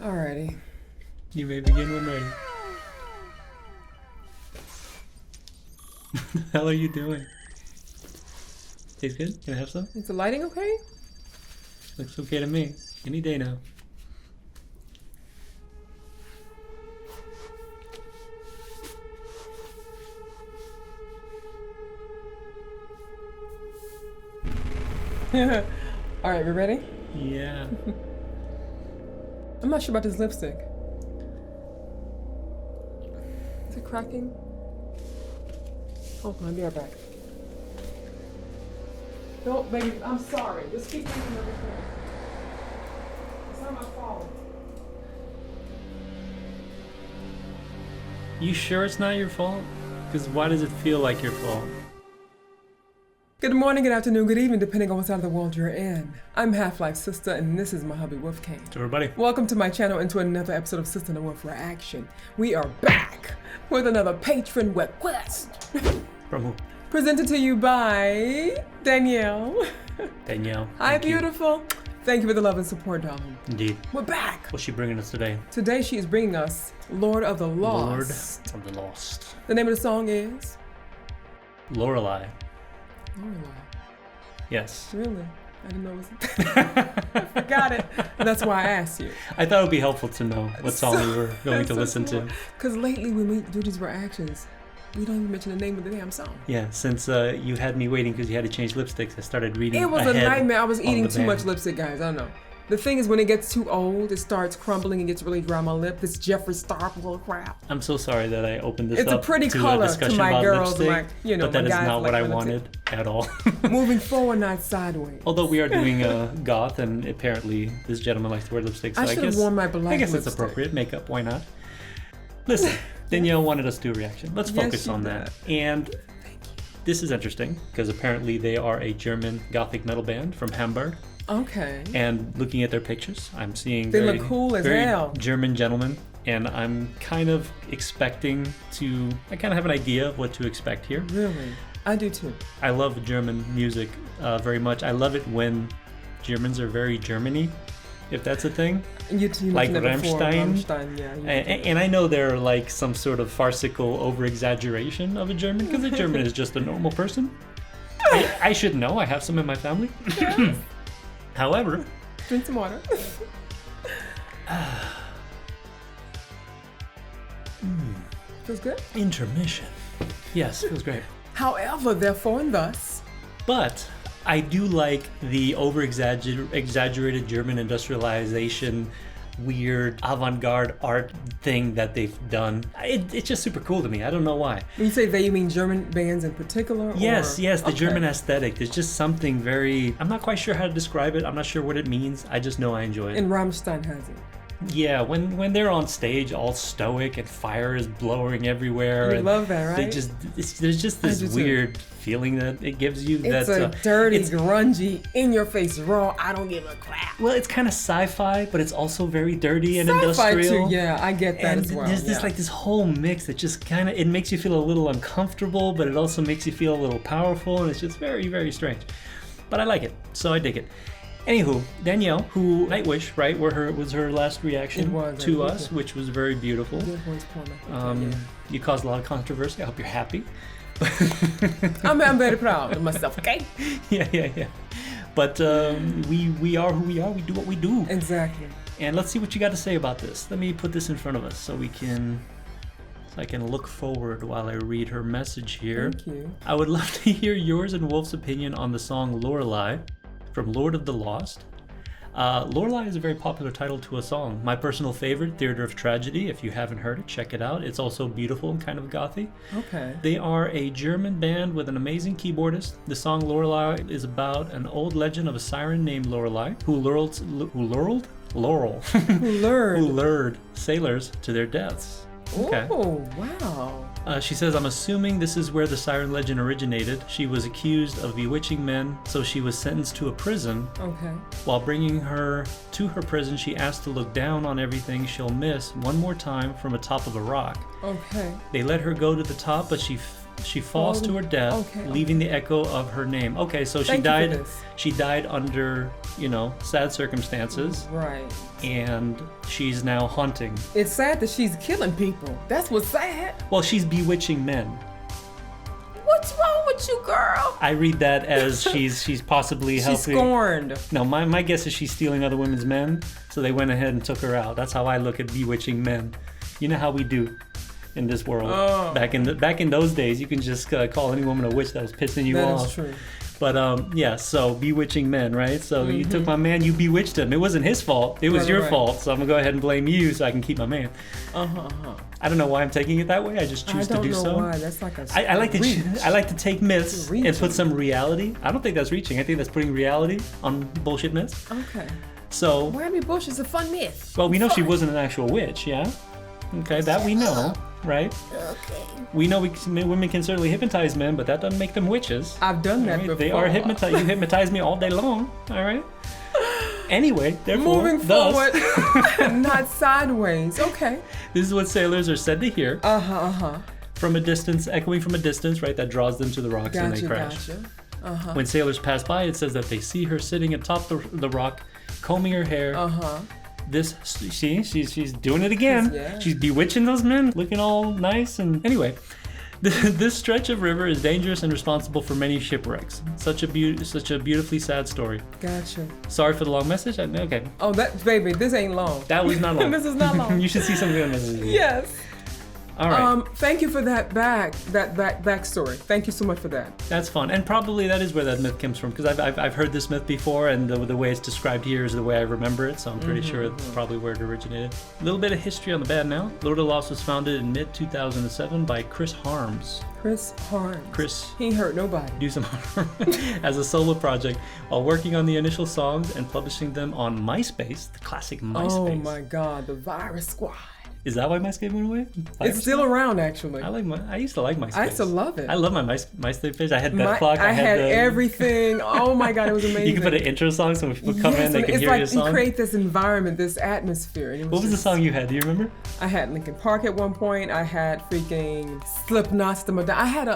Alrighty. You may begin when ready. What the hell are you doing? Tastes good? Can I have some? Is the lighting okay? Looks okay to me. Any day now. Alright, we ready? Yeah. I'm not sure about this lipstick. Is it cracking? Hold on, I'll be right back. No, baby, I'm sorry. Just keep using everything. It's not my fault. You sure it's not your fault? Because why does it feel like your fault? Good morning, good afternoon, good evening, depending on what side of the world you're in. I'm HalfLifeSistah, and this is my hubby Wolfgang. To everybody. Welcome to my channel and to another episode of Sister and the Wolf Reaction. We are back with another patron request. From who? Presented to you by Danielle. Danielle. Hi, Thank you. beautiful. Thank you for the love and support, darling. Indeed. We're back. What's she bringing us today? Today she is bringing us Lord of the Lost. Lord of the Lost. The name of the song is? Lorelei. Lorelei. Yes. Really? I didn't know it was... I forgot it. That's why I asked you. I thought it would be helpful to know what song we were going to listen to. Because lately when we do these reactions, we don't even mention the name of the damn song. Yeah, since you had me waiting because you had to change lipsticks, I started reading. It was a nightmare. I was eating the too band. much lipstick, guys. I don't know. The thing is, when it gets too old, it starts crumbling and gets really dry on my lip. This Jeffree Star bull crap. I'm so sorry that I opened this It's up a pretty to color a discussion to my about girls, lipstick, my, you know, but that my is guys not what like I lipstick. wanted at all. Moving forward, not sideways. Although we are doing goth, and apparently this gentleman likes to wear lipstick, so I should have worn my black I guess it's lipstick. appropriate. Makeup, why not? Listen, Danielle wanted us to do a reaction. Let's Yes, focus she on that. And this is interesting because apparently they are a German gothic metal band from Hamburg. Okay. And looking at their pictures, I'm seeing They very, look cool as very hell. German gentlemen, and I'm kind of expecting to. I kind of have an idea of what to expect here. Really? I do too. I love German music very much. I love it when Germans are very Germany, if that's a thing. You Like mentioned it before. Rammstein. Rammstein, yeah. And I know they're like some sort of farcical over-exaggeration of a German, because a German is just a normal person. I should know. I have some in my family. Yes. However, Drink some water. Feels good? intermission. Yes, feels great. However, therefore, and thus. But I do like the over-exaggerated German industrialization, weird avant-garde art thing that they've done. It's just super cool to me. I don't know why. When you say they, you mean German bands in particular? Yes, or? yes, the Okay. German aesthetic. There's just something very... I'm not quite sure how to describe it. I'm not sure what it means. I just know I enjoy it. And Rammstein has it. Yeah, when they're on stage all stoic and fire is blowing everywhere. You and love that, right? there's just I this do too. weird feeling that it gives you. It's that, a dirty, it's- grungy, in-your-face, raw, I don't give a crap. Well, it's kind of sci-fi, but it's also very dirty and Sci-fi industrial. too, yeah, I get that And as well. there's this yeah. like this whole mix that just kind of, it makes you feel a little uncomfortable, but it also makes you feel a little powerful, and it's just very, very strange. But I like it, so I dig it. Anywho, Danielle, who Nightwish, right, was her last reaction It was, to I us, think. which was very beautiful. Good voice porn, yeah. You caused a lot of controversy. I hope you're happy. I'm very proud of myself, okay? Yeah. But we are who we are. We do what we do. Exactly. And let's see what you got to say about this. Let me put this in front of us so I can look forward while I read her message here. Thank you. I would love to hear yours and Wolf's opinion on the song Lorelei from Lord of the Lost. Lorelei is a very popular title to a song. My personal favorite, Theater of Tragedy. If you haven't heard it, check it out. It's also beautiful and kind of gothy. Okay. They are a German band with an amazing keyboardist. The song Lorelei is about an old legend of a siren named Lorelei who lured Who lured sailors to their deaths. Okay. Oh, wow. She says, I'm assuming this is where the siren legend originated. She was accused of bewitching men, so she was sentenced to a prison. Okay. While bringing her to her prison, she asked to look down on everything she'll miss one more time from atop of a rock. Okay. They let her go to the top, but She falls to her death, leaving the echo of her name. Okay, so she died. She died under, sad circumstances. Right. And she's now hunting. It's sad that she's killing people. That's what's sad. Well, she's bewitching men. What's wrong with you, girl? I read that as she's possibly helping. She's scorned. No, my guess is she's stealing other women's men, so they went ahead and took her out. That's how I look at bewitching men. You know how we do in this world. Oh. Back in those days, you can just call any woman a witch that was pissing you off. That is true. But so bewitching men, right? So you took my man, you bewitched him. It wasn't his fault. It was your fault. So I'm gonna go ahead and blame you so I can keep my man. I don't know why I'm taking it that way. I just choose to do so. I don't know why. That's like a I like to take myths and put some reality. I don't think that's reaching. I think that's putting reality on bullshit myths. Okay. So Miami Bush is a fun myth. Well, we know she wasn't an actual witch, yeah? Okay, that we know, right? Okay. We know women can certainly hypnotize men, but that doesn't make them witches. I've done that before. They are hypnotized. You hypnotize me all day long, all right? Anyway, therefore, moving forward, not sideways. Okay. This is what sailors are said to hear. From a distance, echoing from a distance, right? That draws them to the rocks and they crash. Gotcha. When sailors pass by, it says that they see her sitting atop the rock, combing her hair. She's doing it again. She's bewitching those men, looking all nice. And anyway, this stretch of river is dangerous and responsible for many shipwrecks. Such a beautifully sad story. Gotcha. Sorry for the long message. Okay. Oh, baby, this ain't long. That was not long. This is not long. You should see some of the messages. Yes. All right. Thank you for that backstory. Thank you so much for that. That's fun, and probably that is where that myth comes from, because I've heard this myth before, and the way it's described here is the way I remember it, so I'm pretty sure it's probably where it originated. A little bit of history on the band now. Lord of the Lost was founded in mid-2007 by Chris Harms. Chris. He ain't hurt nobody. Do some harm as a solo project while working on the initial songs and publishing them on Myspace, the classic Myspace. Oh my God, the Virus Squad. Is that why MySpace went away? It's still around, actually. I used to like MySpace. I used to love it. I love my MySpace page. I had Death Clock. I had everything. Oh my God, it was amazing. You can put an intro song so when people come in, they can hear your song. It's like you create this environment, this atmosphere. And what was the song you had? Do you remember? I had Linkin Park at one point. I had freaking Slipknot. I had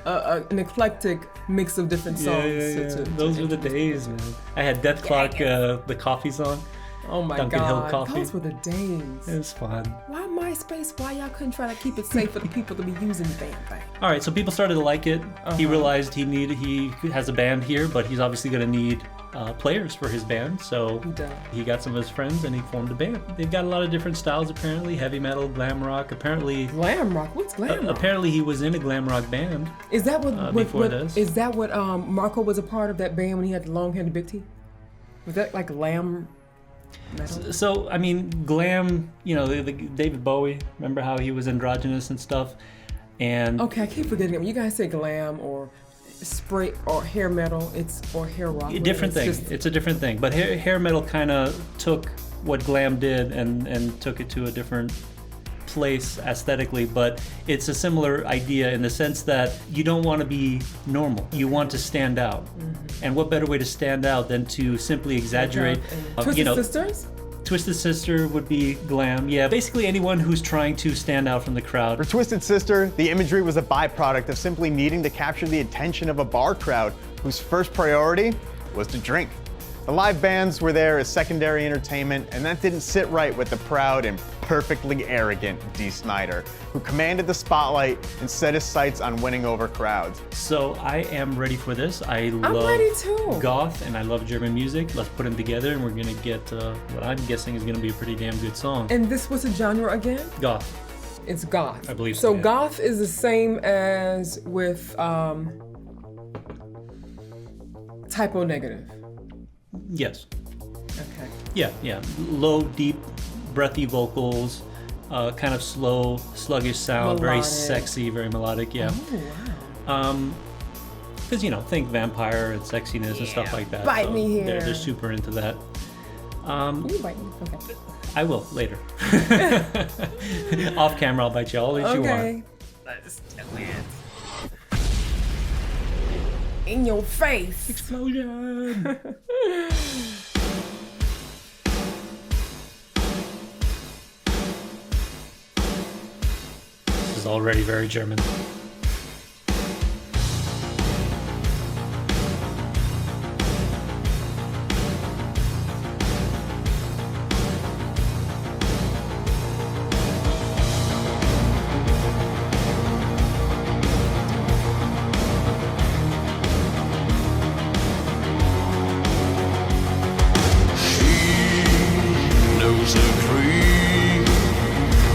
an eclectic mix of different songs. Those were the days, man. I had Death Clock, the coffee song. Oh my Dunkin' Hill God, Coffee. those were the days. It was fun. Why MySpace? Why y'all couldn't try to keep it safe for the people to be using the damn thing? All right, so people started to like it. He realized he has a band here, but he's obviously going to need players for his band. So he got some of his friends and he formed a band. They've got a lot of different styles apparently. Heavy metal, glam rock. Apparently. Glam rock? What's glam rock? Apparently he was in a glam rock band. Is that what before this? Is that what Marco was a part of, that band when he had the long hair and the big teeth? Was that like glam metal? So I mean, glam. The David Bowie. Remember how he was androgynous and stuff? And okay, I keep forgetting it. When you guys say glam or spray or hair metal, or hair rock. Different thing. It's a different thing. But hair metal kind of took what glam did and took it to a different place aesthetically, but it's a similar idea in the sense that you don't want to be normal. You want to stand out. And what better way to stand out than to simply exaggerate? Twisted Sisters? Twisted Sister would be glam. Yeah, basically anyone who's trying to stand out from the crowd. For Twisted Sister, the imagery was a byproduct of simply needing to capture the attention of a bar crowd whose first priority was to drink. The live bands were there as secondary entertainment, and that didn't sit right with the proud and perfectly arrogant Dee Snider, who commanded the spotlight and set his sights on winning over crowds. So I am ready for this. I'm ready too. Goth and I love German music. Let's put them together and we're gonna get what I'm guessing is gonna be a pretty damn good song. And this was a genre again? Goth. It's goth. I believe so. So yeah. Goth is the same as with typo negative. Yes. Okay. Yeah. Low, deep, breathy vocals, kind of slow, sluggish sound, melodic. Very sexy, very melodic. Yeah. Oh wow. Because think vampire and sexiness and stuff like that. Bite me here. They're super into that. Can you bite me? Okay. I will later. Off camera, I'll bite you all as you want. Okay. Let's do it. In your face. Explosion. This is already very German. disagree.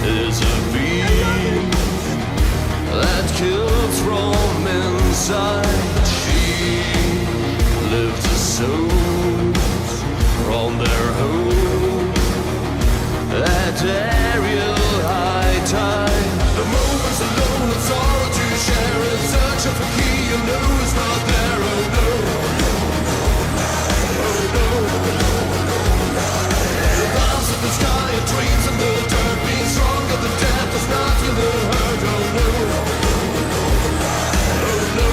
Is a beast that kills from inside. She lives a souls from their home. That aerial high tide. The moments alone of sorrow to share. In search of a key you know is not there. Oh no. Oh no. The bounce of the sky and dreams in the dirt. Being stronger than death does not feel the hurt. Oh no. Oh no.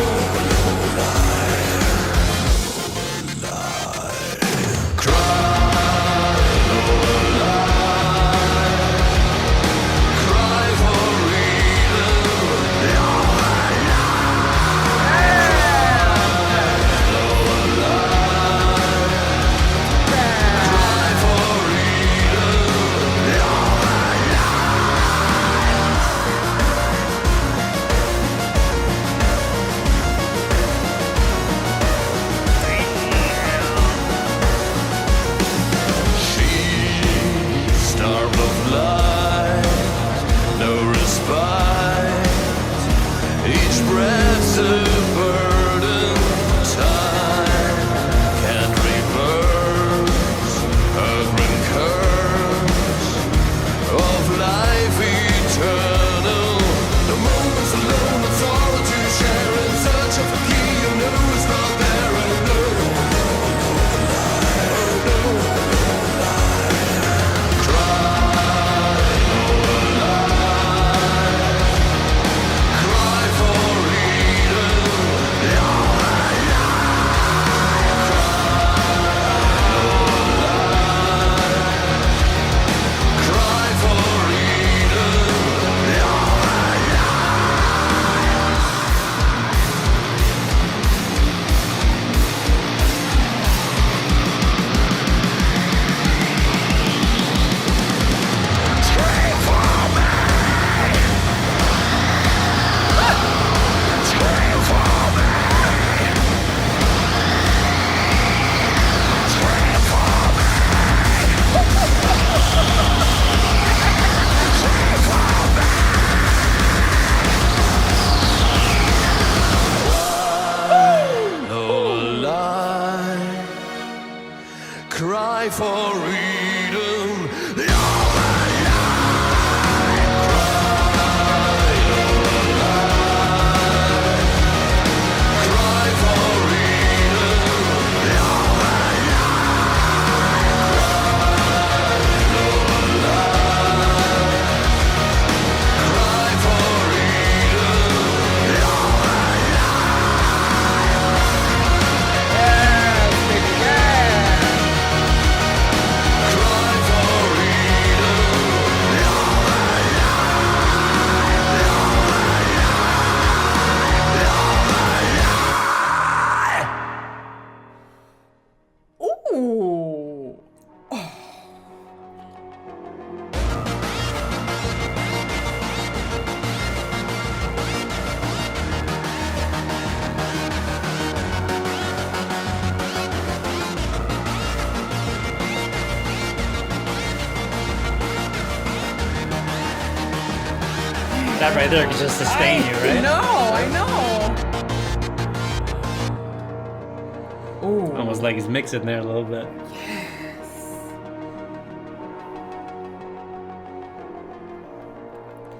Cry for freedom. That right there could just sustain you, right? I know. Ooh. Almost like he's mixing there a little bit. Yes.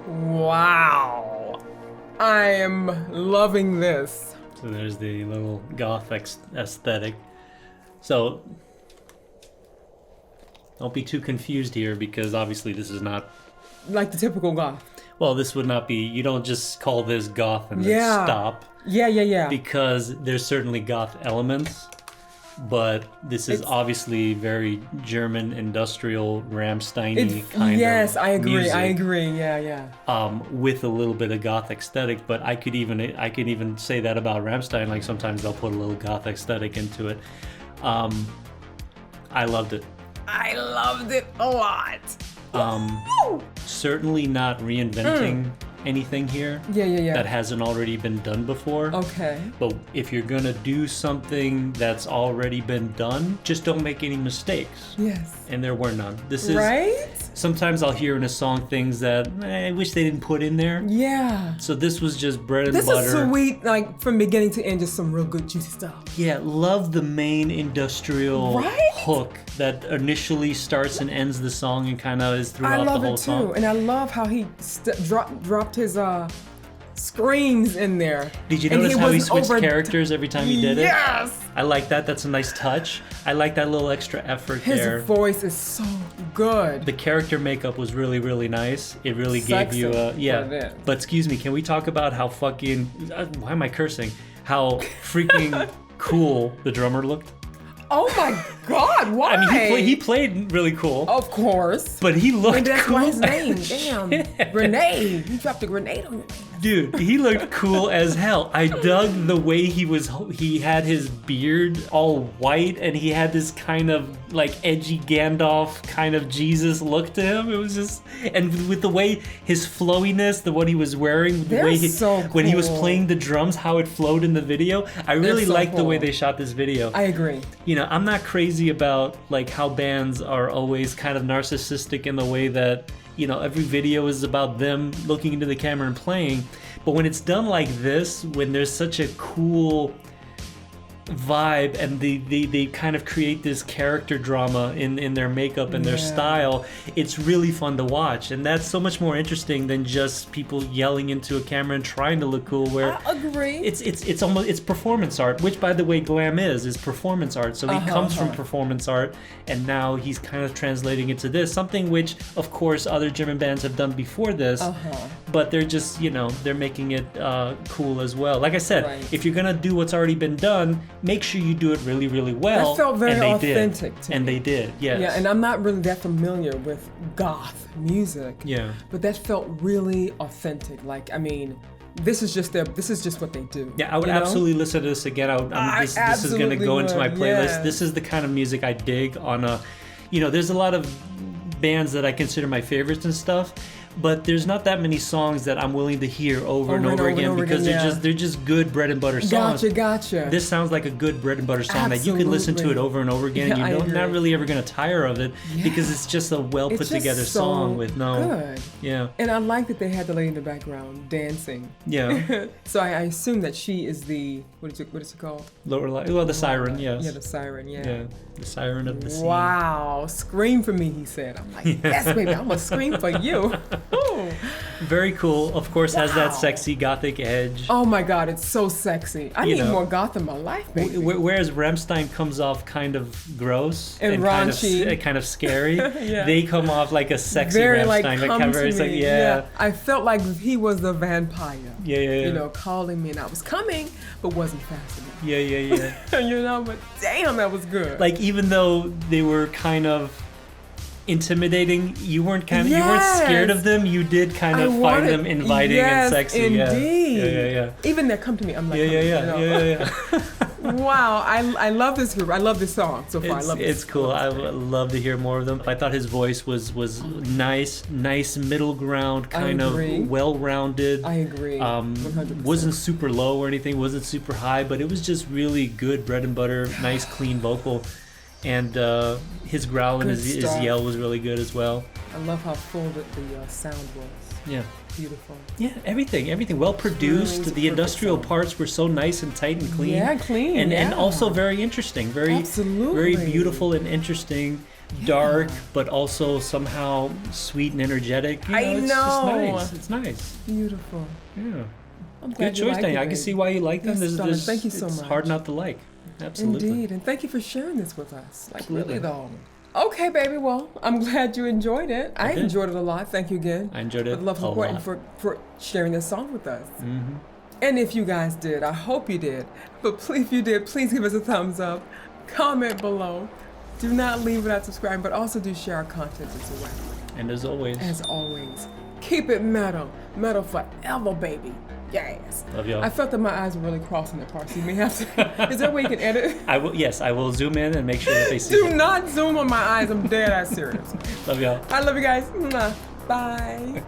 Wow. I am loving this. So there's the little goth aesthetic. So don't be too confused here, because obviously this is not like the typical goth. Well, this would not be, you don't just call this goth and then stop. Yeah. Because there's certainly goth elements, but this is obviously very German industrial Rammstein-y kind of Yes, I agree. music, I agree. Yeah. with a little bit of goth aesthetic, but I could even say that about Rammstein. Like sometimes they'll put a little goth aesthetic into it. I loved it. I loved it a lot. Certainly not reinventing anything here Yeah. that hasn't already been done before. Okay. But if you're gonna do something that's already been done, just don't make any mistakes. Yes. And there were none. This is Right? sometimes I'll hear in a song things that I wish they didn't put in there. Yeah. So this was just bread and This butter. is sweet, like from beginning to end, just some real good juicy stuff. Yeah, love the main industrial Right? hook that initially starts and ends the song and kind of is I throughout love the whole it too, song. and I love how he dropped his screams in there. Did you And notice how he wasn't switched characters every time he did it? Yes. I like that. That's a nice touch. I like that little extra effort His there. voice is so good. The character makeup was really, really nice. It really gave Sexy, you a what it yeah. is. But excuse me, can we talk about how fucking why am I cursing? How freaking cool the drummer looked. Oh my God! Why? I mean, he played really cool. Of course. But he looked And that's cool. why his name. Damn. Grenade. You dropped a grenade on your name. Dude, he looked cool as hell. I dug the way he had his beard all white and he had this kind of like edgy Gandalf kind of Jesus look to him. It was just, and with the way his flowiness, what he was wearing, the They're way so when he was cool. playing the drums, how it flowed in the video. I really so liked the way cool. they shot this video. I agree. You know, I'm not crazy about like how bands are always kind of narcissistic in the way that, you know, every video is about them looking into the camera and playing. But when it's done like this, when there's such a cool vibe and they kind of create this character drama in their makeup and their Yeah. style, it's really fun to watch. And that's so much more interesting than just people yelling into a camera and trying to look cool, where I agree. it's almost it's performance art, which by the way glam is performance art. So he comes from performance art and now he's kind of translating it to this, something which of course other German bands have done before this, but they're just, you know, they're making it cool as well. Like I said, Right. if you're gonna do what's already been done, make sure you do it really, really well. That felt very and they authentic did. to And me. they did, yes. Yeah, and I'm not really that familiar with goth music. Yeah. But that felt really authentic. Like, I mean, this is just what they do. Yeah, I would you know? absolutely listen to this again. This is going to absolutely go into my would, playlist. yes. This is the kind of music I dig on a, you know, there's a lot of bands that I consider my favorites and stuff, but there's not that many songs that I'm willing to hear over and over again because they're just good bread and butter songs. Gotcha. This sounds like a good bread and butter song that you can listen to it Absolutely. over and over again, Yeah, and I you're agree. not really ever going to tire of it because it's just a well put It's just together so song with no good. yeah. And I like that they had the lady in the background dancing. Yeah. So I assume that she is the what is it called? Lorelei, well, the siren, yes. Yeah, the siren. Yeah, the siren of the sea. Wow, scream for me, he said. I'm like, yes, baby, I'm gonna scream for you. Ooh. Very cool. Of course, has that Wow. sexy gothic edge. Oh my God, it's so sexy. I You need know. more goth in my life, baby. Whereas Rammstein comes off kind of gross And raunchy. kind of scary. Yeah. They come off like a sexy Very Rammstein. like kind come of to very, it's me. like, yeah. I felt like he was the vampire. Yeah. You know, calling me, and I was coming, but wasn't fast enough. Yeah. You know, but damn, that was good. Like even though they were kind of intimidating, you weren't you weren't Yes. scared of them. You did kind of find them inviting yes, and sexy. Indeed. Yeah. Even they come to me, I'm like, Yeah. Wow, I love this group. I love this song so far. I love this. It's cool. I would love to hear more of them. I thought his voice was nice middle ground, kind of agree. well-rounded. I agree. 100%. Wasn't super low or anything, wasn't super high, but it was just really good bread and butter, nice clean vocal. And his growl and Good his stuff. yell was really good as well. I love how full the sound was. Yeah. Beautiful. Yeah, everything well produced. Really The industrial perfect song. parts were so nice and tight and clean. Yeah, clean, And yeah. also very interesting, very Absolutely. beautiful and interesting. Dark, but also somehow sweet and energetic. You know, I it's know. just nice. It's nice. Beautiful. Yeah. I'm Good glad you choice, like Danny. it, I can baby. see why you like them. Yes, darling. Thank you so it's much. hard not to like. Absolutely. Indeed, and thank you for sharing this with us. Like Absolutely. really though. Okay, baby. Well, I'm glad you enjoyed it. I did. enjoyed it a lot. Thank you again. I enjoyed it With love a support and lot. for sharing this song with us. Mm-hmm. And if you guys did, I hope you did. But please, if you did, please give us a thumbs up. Comment below. Do not leave without subscribing, but also do share our content as well. And as always, As always, keep it metal. Metal forever, baby. Yes. love y'all. I felt that my eyes were really crossing that part, so you may have to. Is there a way you can edit? I will zoom in and make sure that they see. Do it. not zoom on my eyes. I'm dead ass serious. Love y'all. I love you guys. Mwah. Bye.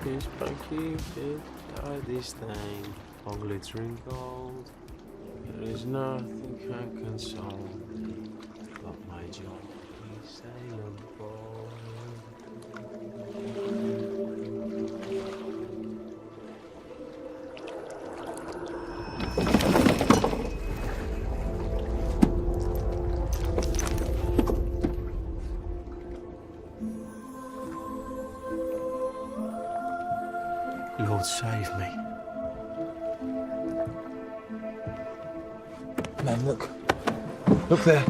pierced by Cupid, tie this thing on glittering gold. There is nothing can console me but my jolly sailor boy. Lord, save me. Man, look. Look there.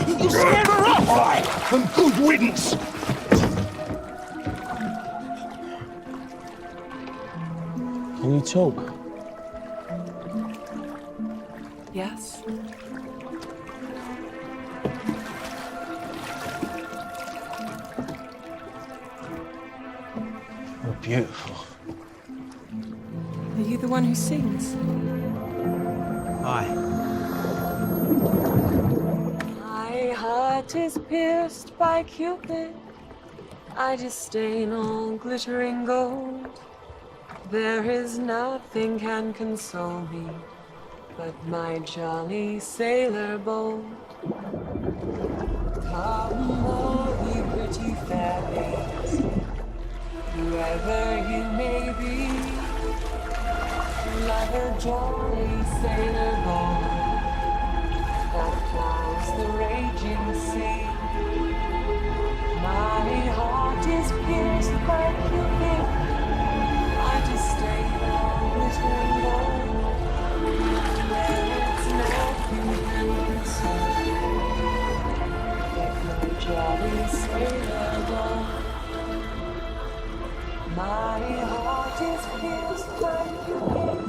You scared her off! All right, and good riddance! Can you talk? Yes. You're beautiful. Are you the one who sings? Hi. My heart is pierced by Cupid. I disdain all glittering gold. There is nothing can console me but my jolly sailor bold. Come, all ye pretty fair babes, whoever you may be, like a jolly sailor bold that plows the raging sea. My heart is pierced by Cupid. I disdain all glittering gold. There is nothing can console but my jolly sailor bold. My heart is pierced by Cupid.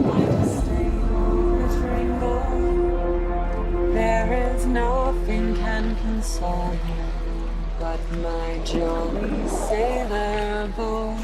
I disdain all glittering gold. There is nothing can console me but my jolly sailor boy.